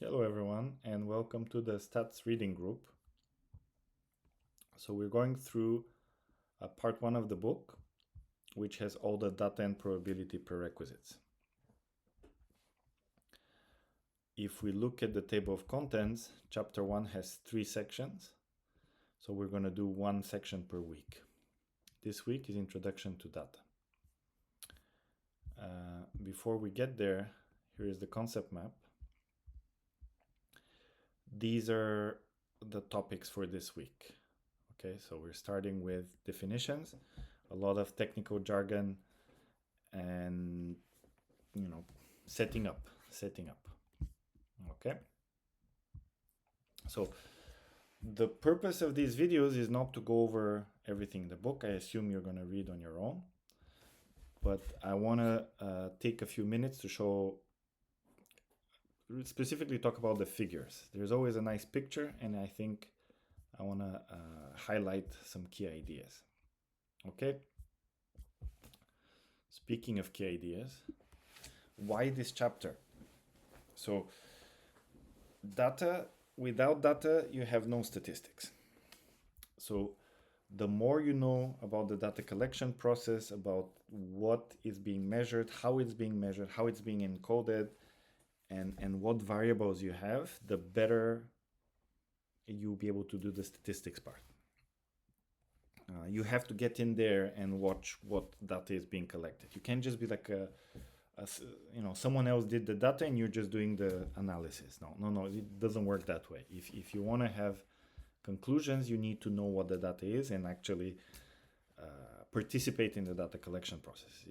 Hello everyone and welcome to the stats reading group. So we're going through part 1 of the book, which has all the data and probability prerequisites. If we look at the table of contents, chapter 1 has 3 sections. So we're going to do 1 section per week. This week is Introduction to Data. Before we get there, here is the concept map. These are the topics for this week. Okay, so we're starting with definitions, a lot of technical jargon, and setting up. Okay, so the purpose of these videos is not to go over everything in the book. I assume you're going to read on your own, but I want to take a few minutes to specifically talk about the figures. There's always a nice picture, and I think I want to highlight some key ideas. Okay. Speaking of key ideas, why this chapter? So, data, without data, you have no statistics. So, the more you know about the data collection process, about what is being measured, how it's being encoded, and what variables you have, the better you'll be able to do the statistics part. You have to get in there and watch what data is being collected. You can't just be like someone else did the data and you're just doing the analysis. No, it doesn't work that way. If you want to have conclusions, you need to know what the data is and actually participate in the data collection process.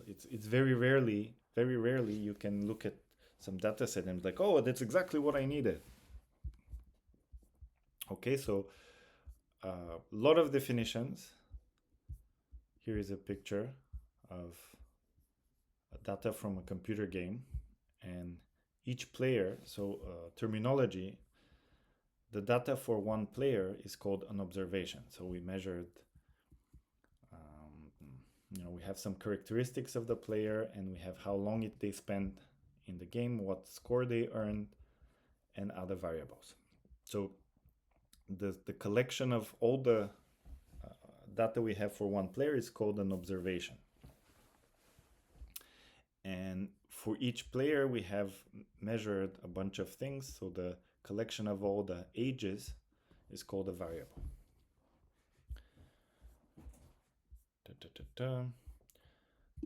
It's very rarely you can look at some data set and be like, oh, that's exactly what I needed. Okay, so a lot of definitions. Here is a picture of data from a computer game, and each player, terminology, the data for one player is called an observation. So we measured, we have some characteristics of the player, and we have how long they spent in the game, what score they earned, and other variables. So the collection of all the data we have for one player is called an observation. And for each player, we have measured a bunch of things. So the collection of all the ages is called a variable.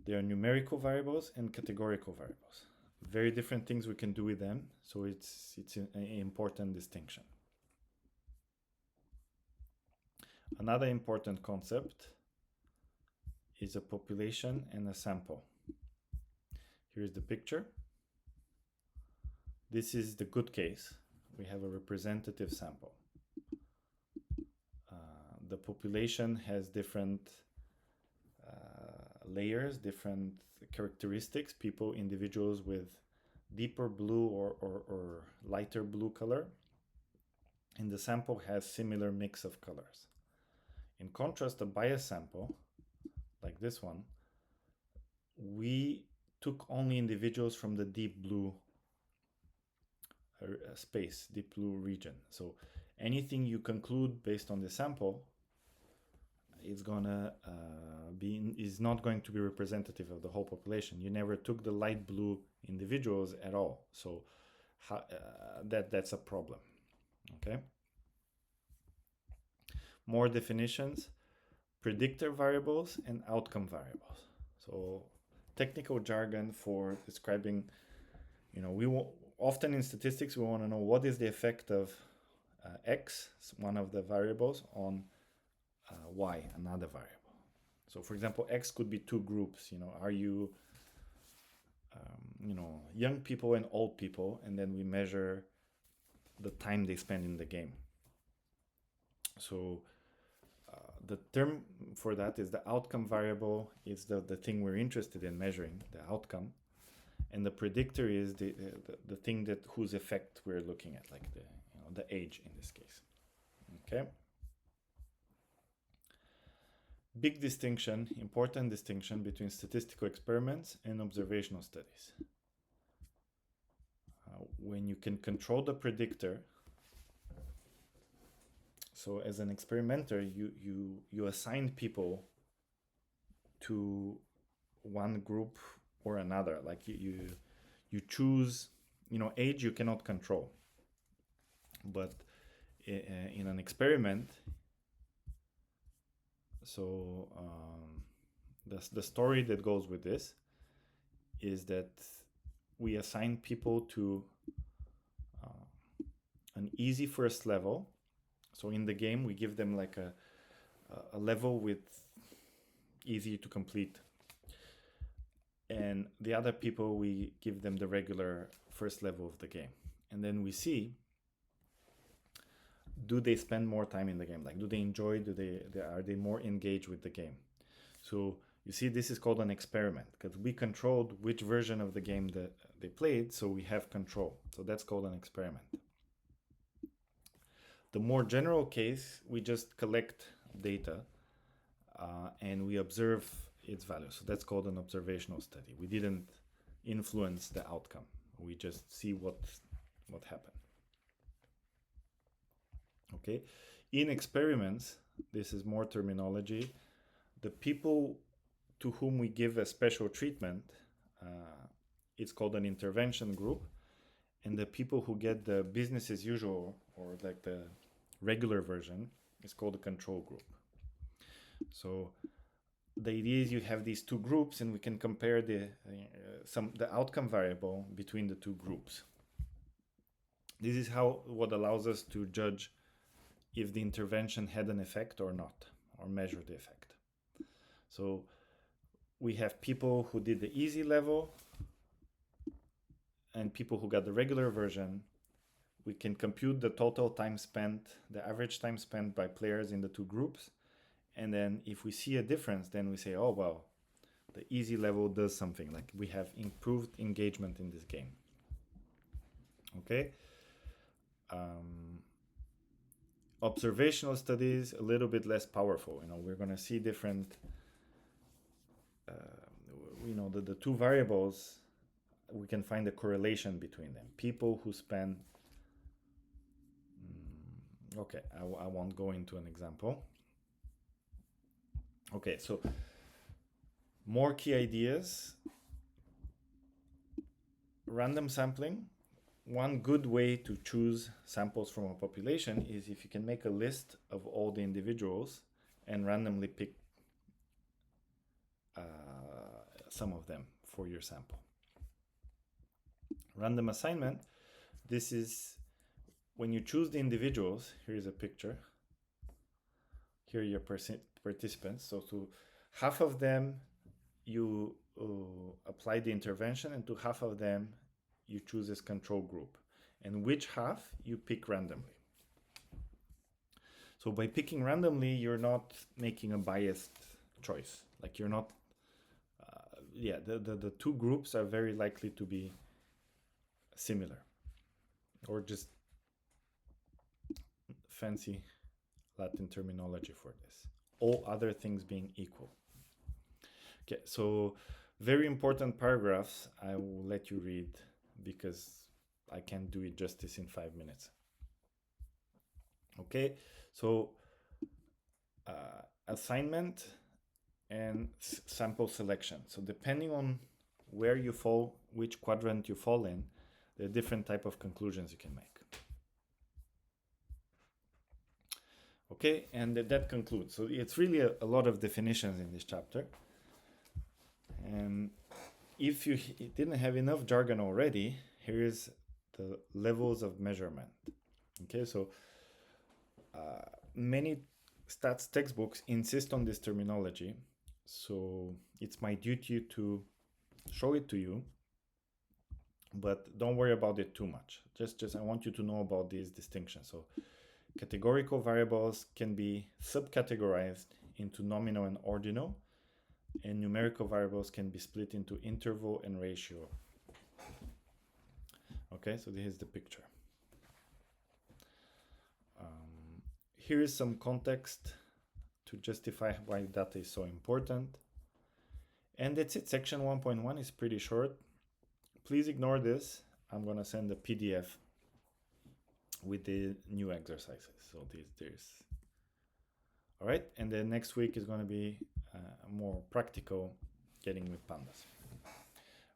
There are numerical variables and categorical variables. Very different things we can do with them. So it's an important distinction. Another important concept is a population and a sample. Here's the picture. This is the good case. We have a representative sample. The population has different layers, different characteristics. Individuals with deeper blue or lighter blue color. And the sample has similar mix of colors. In contrast, a bias sample, like this one, we took only individuals from the deep blue space, deep blue region. So anything you conclude based on the sample is not going to be representative of the whole population. You never took the light blue individuals at all. So that's a problem. Okay. More definitions: predictor variables and outcome variables. So technical jargon for describing, often in statistics, we want to know what is the effect of X, one of the variables, on Y, another variable. So for example, X could be two groups. Are you, young people and old people, and then we measure the time they spend in the game. So the term for that is the outcome variable. It's the thing we're interested in measuring, the outcome. And the predictor is the thing whose effect we're looking at, like the age in this case. Okay. Big distinction, important distinction between statistical experiments and observational studies. when you can control the predictor, so as an experimenter, you assign people to one group or another. Like you choose, age you cannot control, but in an experiment, so the story that goes with this is that we assign people to an easy first level. So in the game, we give them like a level with easy to complete. And the other people, we give them the regular first level of the game. And then we see, do they spend more time in the game? Like, do they enjoy, are they more engaged with the game? So you see, this is called an experiment because we controlled which version of the game that they played, so we have control. So that's called an experiment. The more general case, we just collect data and we observe its value. So that's called an observational study. We didn't influence the outcome. We just see what happened. Okay. In experiments, this is more terminology. The people to whom we give a special treatment, it's called an intervention group. And the people who get the business as usual, or like the regular version, is called a control group. So the idea is you have these two groups, and we can compare the outcome variable between the two groups. This is what allows us to judge if the intervention had an effect or not, or measure the effect. So we have people who did the easy level and people who got the regular version. We can compute the total time spent, the average time spent by players in the two groups. And then if we see a difference, then we say, oh, well, the easy level does something. Like we have improved engagement in this game. Okay. Observational studies, a little bit less powerful. We're going to see different, the two variables, we can find a correlation between them. People who spend, okay, I won't go into an example. Okay, so more key ideas. Random sampling. One good way to choose samples from a population is if you can make a list of all the individuals and randomly pick some of them for your sample. Random assignment. This is when you choose the individuals. Here's a picture. Here are your participants. So to half of them, you apply the intervention, and to half of them, you choose as control group. And which half you pick randomly. So by picking randomly, you're not making a biased choice. Like you're not, the two groups are very likely to be similar, or just fancy Latin terminology for this. All other things being equal. Okay, so very important paragraphs I will let you read because I can't do it justice in 5 minutes. Okay, so assignment and sample selection. So depending on where you fall, which quadrant you fall in, there are different type of conclusions you can make. Okay, and that concludes. So it's really a lot of definitions in this chapter. And if you didn't have enough jargon already, here is the levels of measurement. Okay, so many stats textbooks insist on this terminology. So it's my duty to show it to you, but don't worry about it too much. Just I want you to know about these distinctions. So categorical variables can be subcategorized into nominal and ordinal, and numerical variables can be split into interval and ratio. Okay, so this is the picture. Here is some context to justify why data is so important. And that's it. Section 1.1 is pretty short. Please ignore this. I'm gonna send a PDF with the new exercises. So there's all right, and then next week is gonna be more practical, getting with pandas.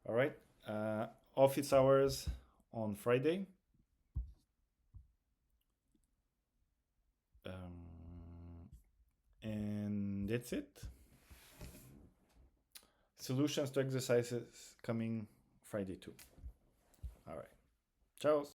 All right, office hours on Friday. And that's it. Solutions to exercises coming Friday too. All right. Ciao.